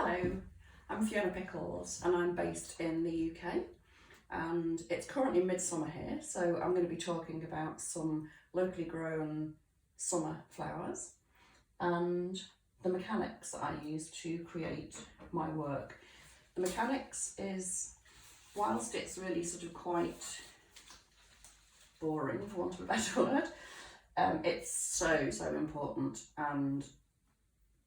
Hello, I'm Fiona Pickles and I'm based in the UK, and it's currently midsummer here, so I'm going to be talking about some locally grown summer flowers and the mechanics that I use to create my work. The mechanics is, whilst it's really sort of quite boring for want of a better word, it's so important and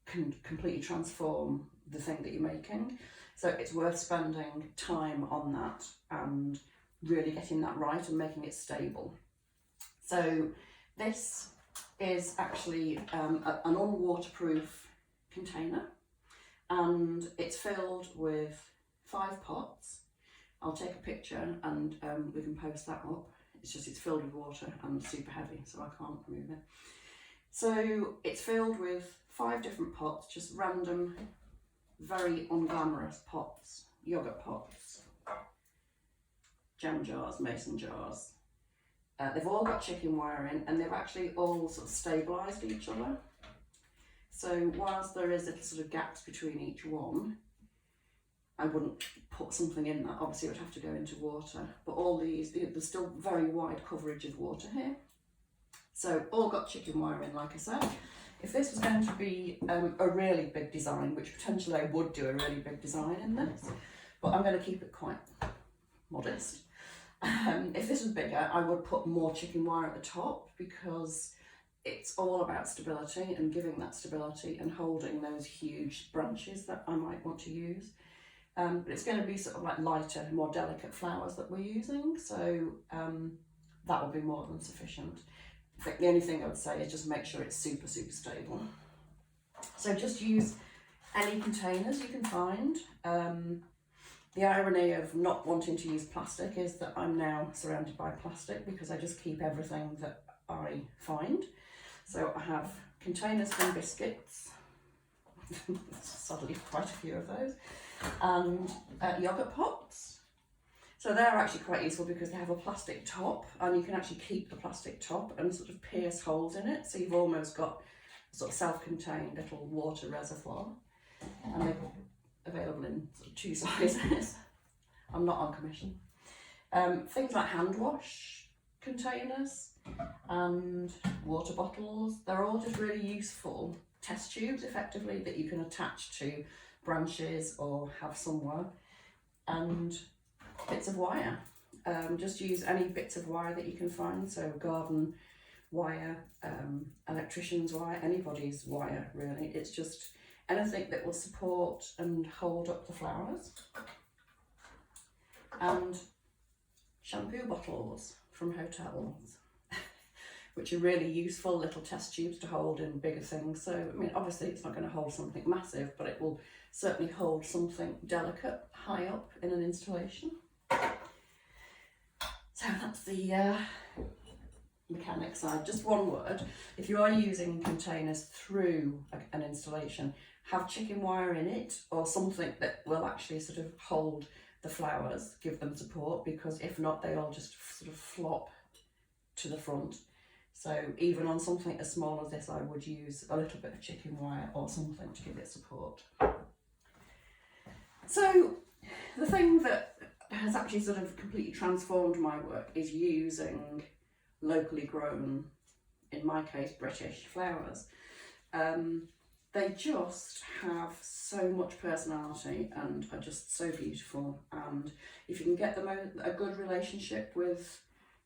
can completely transform the thing that you're making. So it's worth spending time on that and really getting that right and making it stable. So this is actually an unwaterproof container, and it's filled with 5 pots. I'll take a picture and we can post that up. It's filled with water and super heavy, so I can't move it. So it's filled with 5 different pots, just random, very unglamorous pots, yoghurt pots, jam jars, mason jars. They've all got chicken wire in, and they've actually all sort of stabilised each other. So whilst there is little sort of gaps between each one, I wouldn't put something in that, obviously it would have to go into water. But all these, there's still very wide coverage of water here. So all got chicken wire in, like I said. If this was going to be a really big design, which potentially I would do a really big design in this, but I'm going to keep it quite modest. If this was bigger, I would put more chicken wire at the top, because it's all about stability and giving that stability and holding those huge branches that I might want to use. But it's going to be sort of like lighter, more delicate flowers that we're using, so that will be more than sufficient. I think the only thing I would say is just make sure it's super stable. So just use any containers you can find. The irony of not wanting to use plastic is that I'm now surrounded by plastic, because I just keep everything that I find. So I have containers from biscuits, sadly quite a few of those, and yoghurt pots. So they're actually quite useful because they have a plastic top, and you can actually keep the plastic top and sort of pierce holes in it, so you've almost got a sort of self-contained little water reservoir, and they're available in sort of 2 sizes. I'm not on commission. Things like hand wash containers and water bottles, they're all just really useful test tubes effectively that you can attach to branches or have somewhere, and bits of wire. Just use any bits of wire that you can find, so garden wire, electrician's wire, anybody's wire really. It's just anything that will support and hold up the flowers. And shampoo bottles from hotels, which are really useful little test tubes to hold in bigger things. So, I mean, obviously it's not going to hold something massive, but it will certainly hold something delicate high up in an installation. So that's the mechanic side. Just one word: if you are using containers through an installation, have chicken wire in it or something that will actually sort of hold the flowers, give them support, because if not, they all just sort of flop to the front. So even on something as small as this, I would use a little bit of chicken wire or something to give it support. So the thing that has actually sort of completely transformed my work is using locally grown, in my case, British flowers. They just have so much personality and are just so beautiful. And if you can get them a good relationship with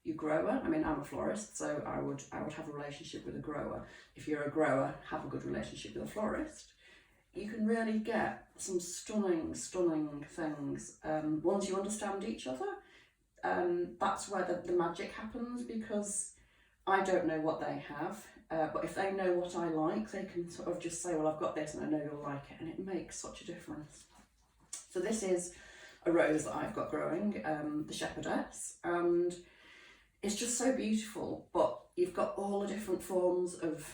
your grower, I mean, I'm a florist, so I would have a relationship with a grower. If you're a grower, have a good relationship with a florist. You can really get some stunning things. Once you understand each other, that's where the magic happens, because I don't know what they have, but if they know what I like, they can sort of just say, well, I've got this and I know you'll like it, and it makes such a difference. So this is a rose that I've got growing, the shepherdess, and it's just so beautiful. But you've got all the different forms of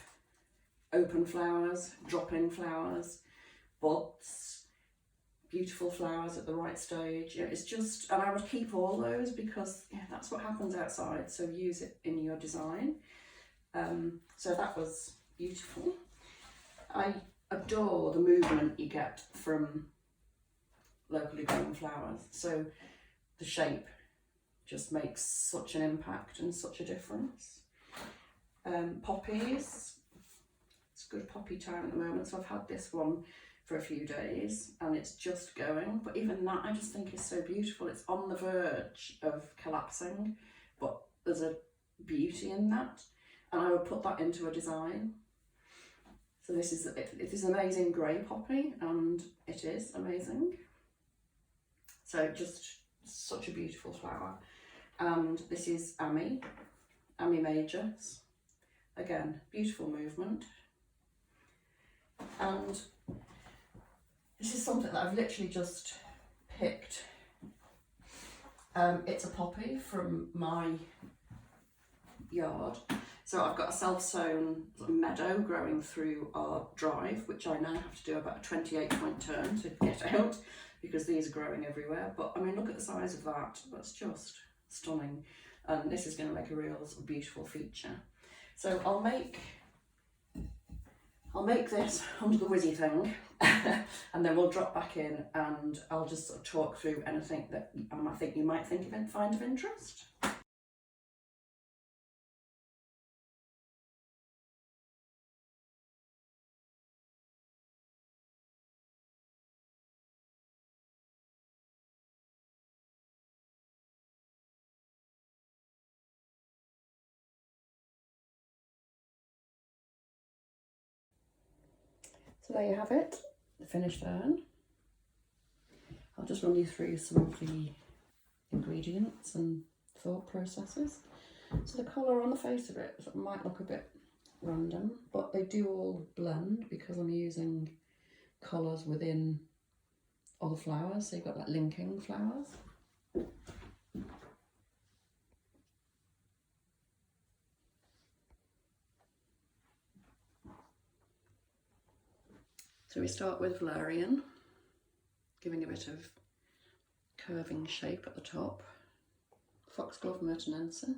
open flowers, drop-in flowers, buds, beautiful flowers at the right stage. Yeah, it's just, and I would keep all those, because yeah, that's what happens outside, so use it in your design. So that was beautiful. I adore the movement you get from locally grown flowers. So the shape just makes such an impact and such a difference. Poppies, it's good poppy time at the moment, so I've had this one for a few days and it's just going, but even that I just think is so beautiful. It's on the verge of collapsing, but there's a beauty in that, and I would put that into a design. So this is amazing grey poppy, and it is amazing. So just such a beautiful flower. And this is Ami Majors. Again, beautiful movement. And this is something that I've literally just picked. It's a poppy from my yard. So I've got a self-sown meadow growing through our drive, which I now have to do about a 28-point turn to get out because these are growing everywhere. But I mean, look at the size of that. That's just stunning. And this is going to make a real beautiful feature. So I'll make this under the whizzy thing and then we'll drop back in and I'll just sort of talk through anything that I think you might find of interest. So there you have it, the finished urn. I'll just run you through some of the ingredients and thought processes. So the colour on the face of it might look a bit random, but they do all blend because I'm using colours within all the flowers. So you've got like linking flowers. So we start with valerian, giving a bit of curving shape at the top, foxglove mertenensis,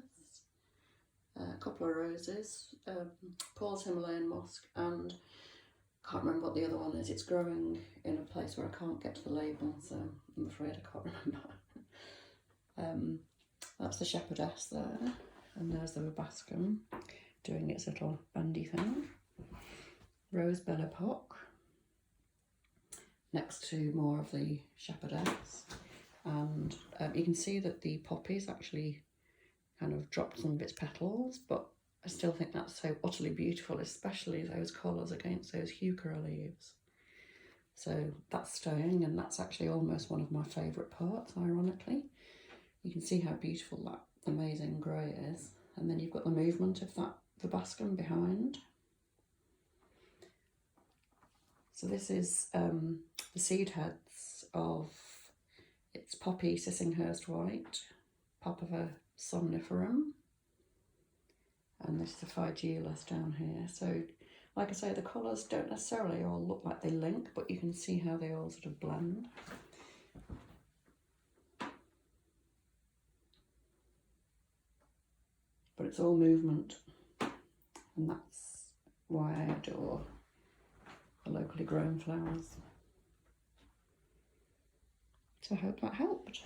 a couple of roses, Paul's Himalayan musk, and I can't remember what the other one is. It's growing in a place where I can't get to the label, so I'm afraid I can't remember. That's the shepherdess there, and there's the rubascum doing its little bandy thing. Rose bellepoque, next to more of the shepherdess, and you can see that the poppies actually kind of dropped some of its petals, but I still think that's so utterly beautiful, especially those colours against those heuchera leaves. So that's staying, and that's actually almost one of my favourite parts, ironically. You can see how beautiful that amazing grey is, and then you've got the movement of that rubascum behind. So this is the seed heads of, it's Poppy Sissinghurst White, Papaver somniferum, and this is the Figelas down here. So like I say, the colours don't necessarily all look like they link, but you can see how they all sort of blend. But it's all movement, and that's why I adore the locally grown flowers. So I hope that helped.